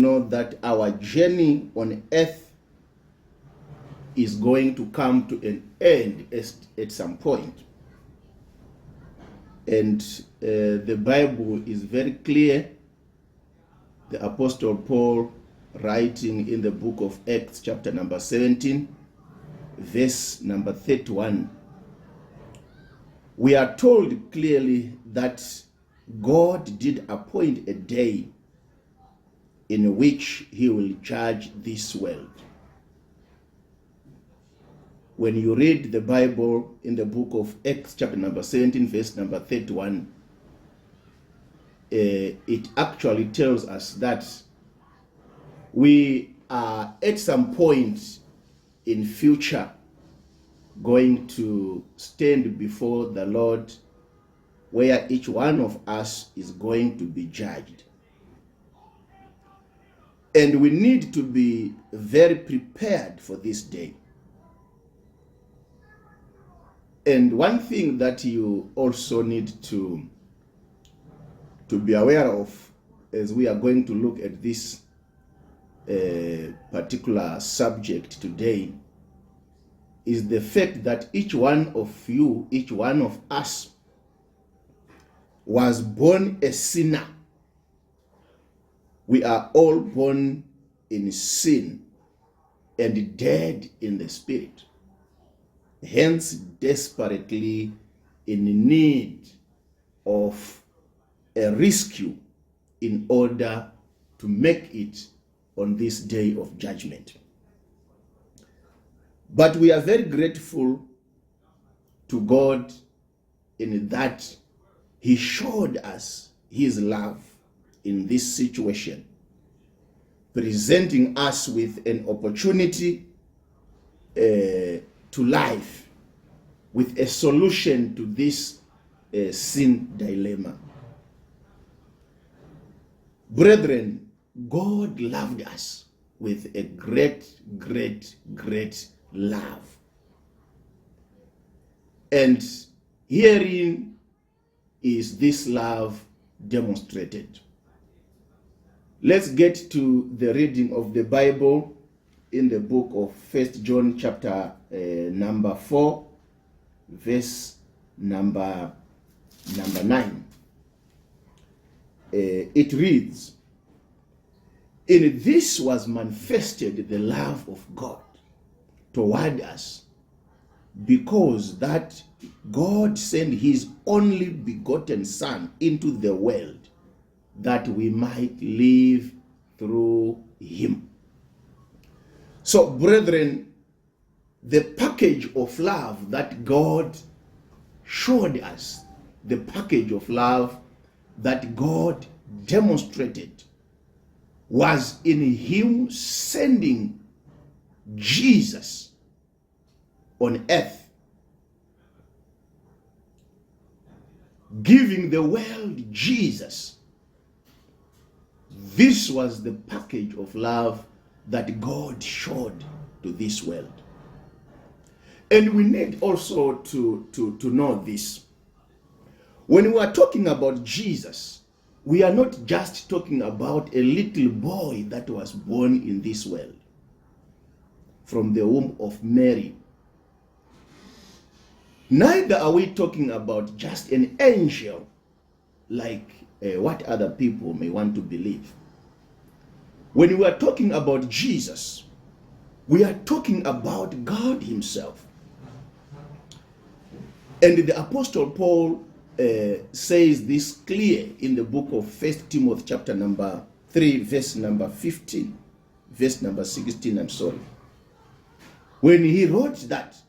know that our journey on earth is going to come to an end at some point. And the Bible is very clear. The Apostle Paul, writing in the book of Acts chapter number 17, verse number 31, we are told clearly that God did appoint a day in which he will judge this world. When you read the Bible in the book of Acts chapter number 17, verse number 31, it actually tells us that we are at some point in future going to stand before the Lord, where each one of us is going to be judged. And we need to be very prepared for this day. And one thing that you also need to be aware of as we are going to look at this particular subject today is the fact that each one of you, each one of us, was born a sinner. We are all born in sin and dead in the spirit, hence desperately in need of a rescue in order to make it on this day of judgment. But we are very grateful to God in that he showed us his love in this situation, presenting us with an opportunity to life, with a solution to this sin dilemma. Brethren, God loved us with a great, great, great love. And herein is this love demonstrated. Let's get to the reading of the Bible in the book of 1 John chapter number 4, verse number 9. It reads, "In this was manifested the love of God toward us, because that God sent his only begotten Son into the world, that we might live through him." So, brethren, the package of love that God showed us, the package of love that God demonstrated, was in him sending Jesus on earth, giving the world Jesus. This was the package of love that God showed to this world. And we need also to know this. When we are talking about Jesus, we are not just talking about a little boy that was born in this world from the womb of Mary. Neither are we talking about just an angel like what other people may want to believe. When we are talking about Jesus, we are talking about God himself. And the Apostle Paul says this clear in the book of 1 Timothy chapter number 3, verse number 15, verse number 16, I'm sorry. When he wrote that,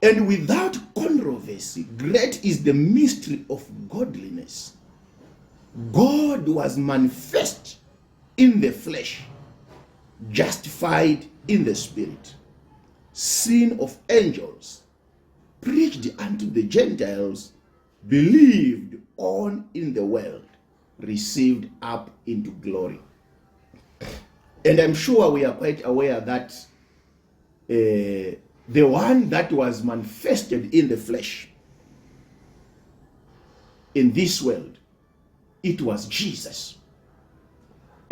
"And without controversy, great is the mystery of godliness. God was manifest in the flesh, justified in the spirit, seen of angels, preached unto the Gentiles, believed on in the world, received up into glory." And I'm sure we are quite aware that the one that was manifested in the flesh in this world, it was Jesus.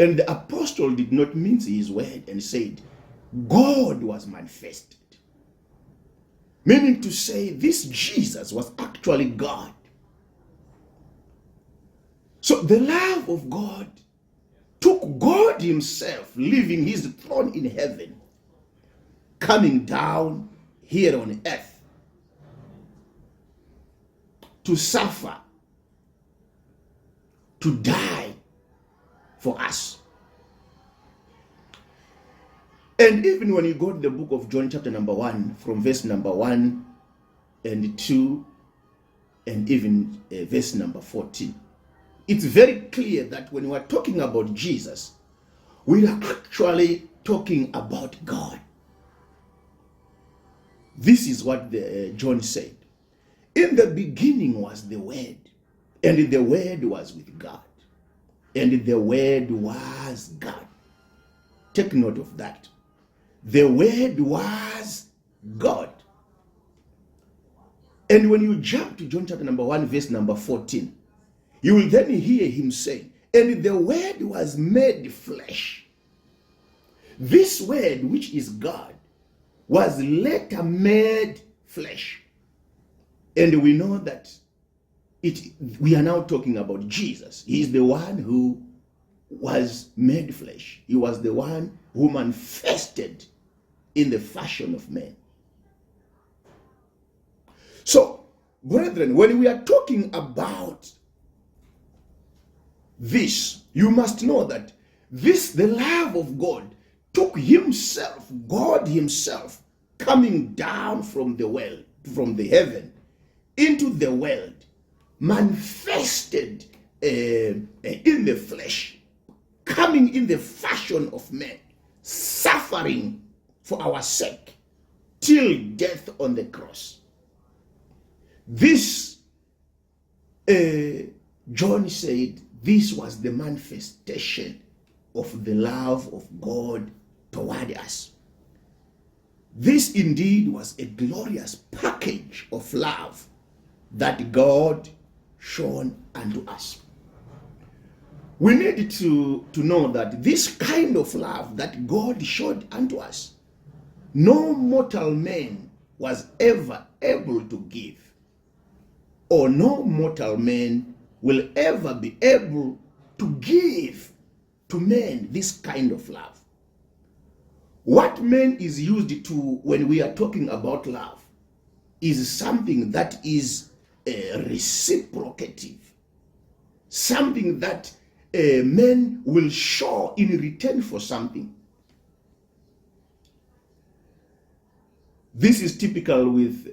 And the apostle did not mince his word and said, God was manifested. Meaning to say, this Jesus was actually God. So the love of God took God himself, leaving his throne in heaven, coming down here on earth to suffer, to die for us. And even when you go to the book of John chapter number 1, from verse number 1 and 2, and even verse number 14, it's very clear that when we are talking about Jesus, we are actually talking about God. This is what John said. In the beginning was the Word, and the Word was with God, and the Word was God. Take note of that. The Word was God. And when you jump to John chapter number 1, verse number 14, you will then hear him say, and the Word was made flesh. This Word, which is God, was later made flesh. And we know that we are now talking about Jesus. He is the one who was made flesh. He was the one who manifested in the fashion of man. So, brethren, when we are talking about this, you must know that the love of God, took himself, God himself, coming down from the world, from the heaven, into the world, manifested in the flesh, coming in the fashion of man, suffering for our sake, till death on the cross. This, John said, this was the manifestation of the love of God toward us. This indeed was a glorious package of love that God shown unto us. We need to know that this kind of love that God showed unto us, no mortal man was ever able to give, or no mortal man will ever be able to give to men this kind of love. What man is used to when we are talking about love is something that is reciprocative, something that men will show in return for something. This is typical with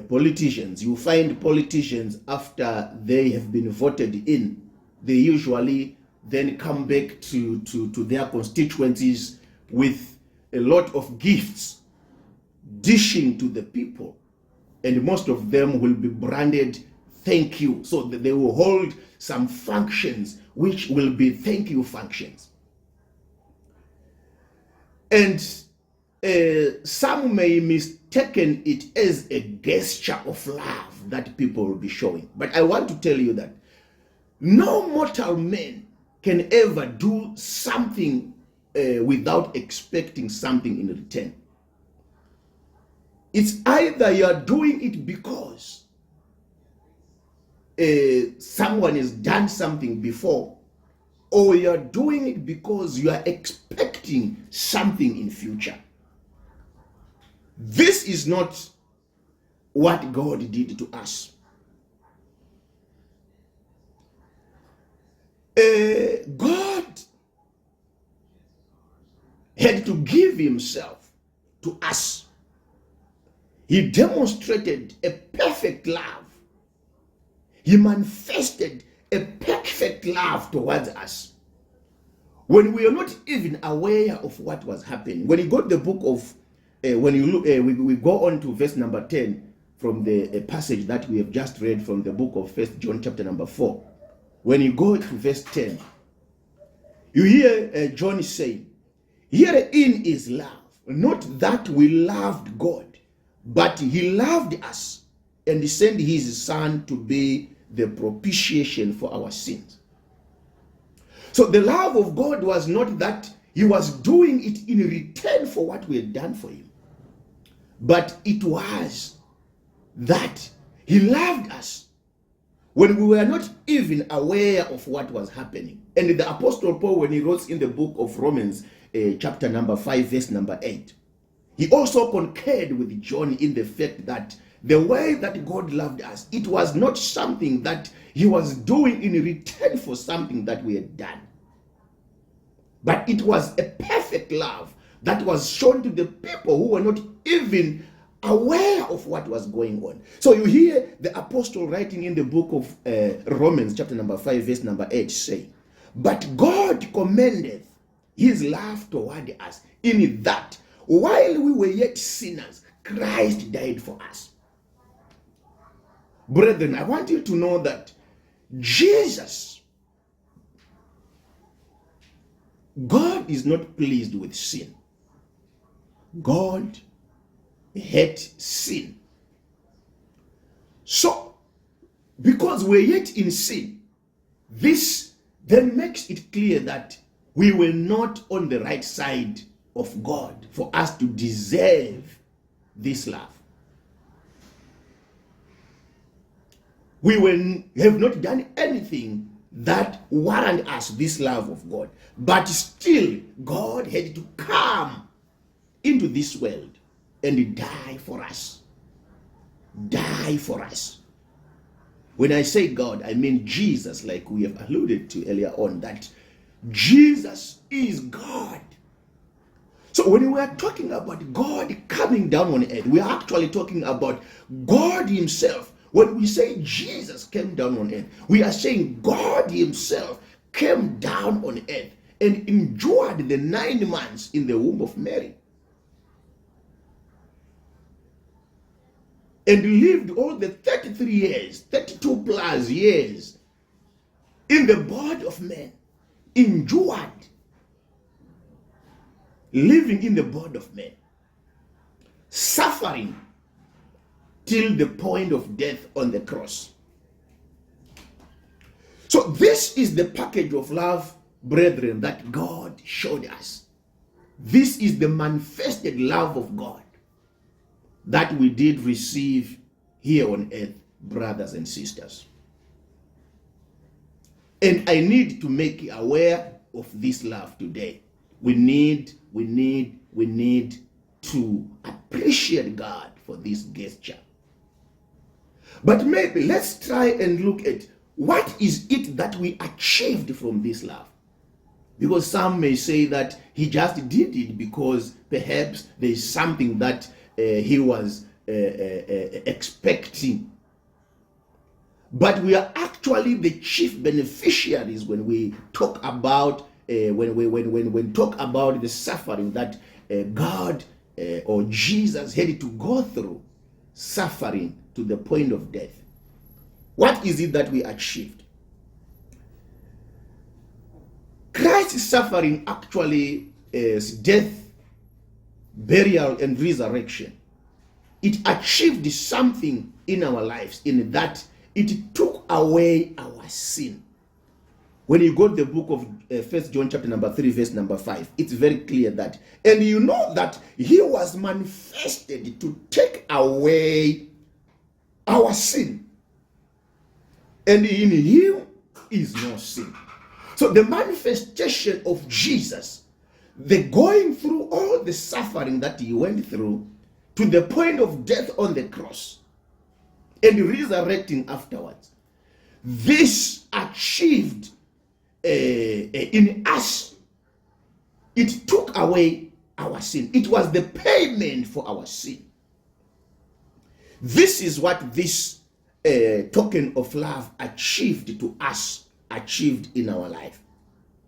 politicians. You find politicians, after they have been voted in, they usually then come back to their constituencies with a lot of gifts, dishing to the people, and most of them will be branded thank you. So that they will hold some functions which will be thank you functions. And some may mistaken it as a gesture of love that people will be showing. But I want to tell you that no mortal man can ever do something without expecting something in return. It's either you are doing it because someone has done something before, or you are doing it because you are expecting something in future. This is not what God did to us. God had to give himself to us. He demonstrated a perfect love. He manifested a perfect love towards us when we are not even aware of what was happening. When you go to the book of, when you look, we go on to verse number 10 from the passage that we have just read from the book of 1 John chapter number 4. When you go to verse 10, you hear John saying, herein is love, not that we loved God, but he loved us and sent his son to be the propitiation for our sins. So the love of God was not that he was doing it in return for what we had done for him, but it was that he loved us when we were not even aware of what was happening. And the Apostle Paul, when he wrote in the book of Romans, chapter number 5, verse number 8, he also concurred with John in the fact that the way that God loved us, it was not something that he was doing in return for something that we had done, but it was a perfect love that was shown to the people who were not even aware of what was going on. So you hear the apostle writing in the book of Romans chapter number 5 verse number 8 saying, but God commendeth his love toward us in that while we were yet sinners, Christ died for us. Brethren, I want you to know that Jesus, God is not pleased with sin. God hates sin. So, because we're yet in sin, this then makes it clear that we were not on the right side of God for us to deserve this love. We have not done anything that warrant us this love of God, but still God had to come into this world and die for us. Die for us. When I say God, I mean Jesus, like we have alluded to earlier on, that Jesus is God. So when we are talking about God coming down on earth, we are actually talking about God himself. When we say Jesus came down on earth, we are saying God himself came down on earth and endured the 9 months in the womb of Mary, and lived all the 33 years, 32 plus years in the body of man, endured, living in the body of man, suffering till the point of death on the cross. So this is the package of love, brethren, that God showed us. This is the manifested love of God that we did receive here on earth, brothers and sisters. And I need to make you aware of this love today. We need to appreciate God for this gesture. But maybe let's try and look at what is it that we achieved from this love. Because some may say that he just did it because perhaps there is something that he was expecting. But we are actually the chief beneficiaries when we talk about when talk about the suffering that God or Jesus had to go through, suffering to the point of death. What is it that we achieved? Christ's suffering actually is death, burial, and resurrection. It achieved something in our lives in that it took away our sin. When you go to the book of 1 John chapter number 3 verse number 5, it's very clear that, and you know that he was manifested to take away our sin, and in him is no sin. So the manifestation of Jesus, the going through all the suffering that he went through to the point of death on the cross and resurrecting afterwards, this achieved in us, it took away our sin. It was the payment for our sin. This is what this token of love achieved to us, achieved in our life.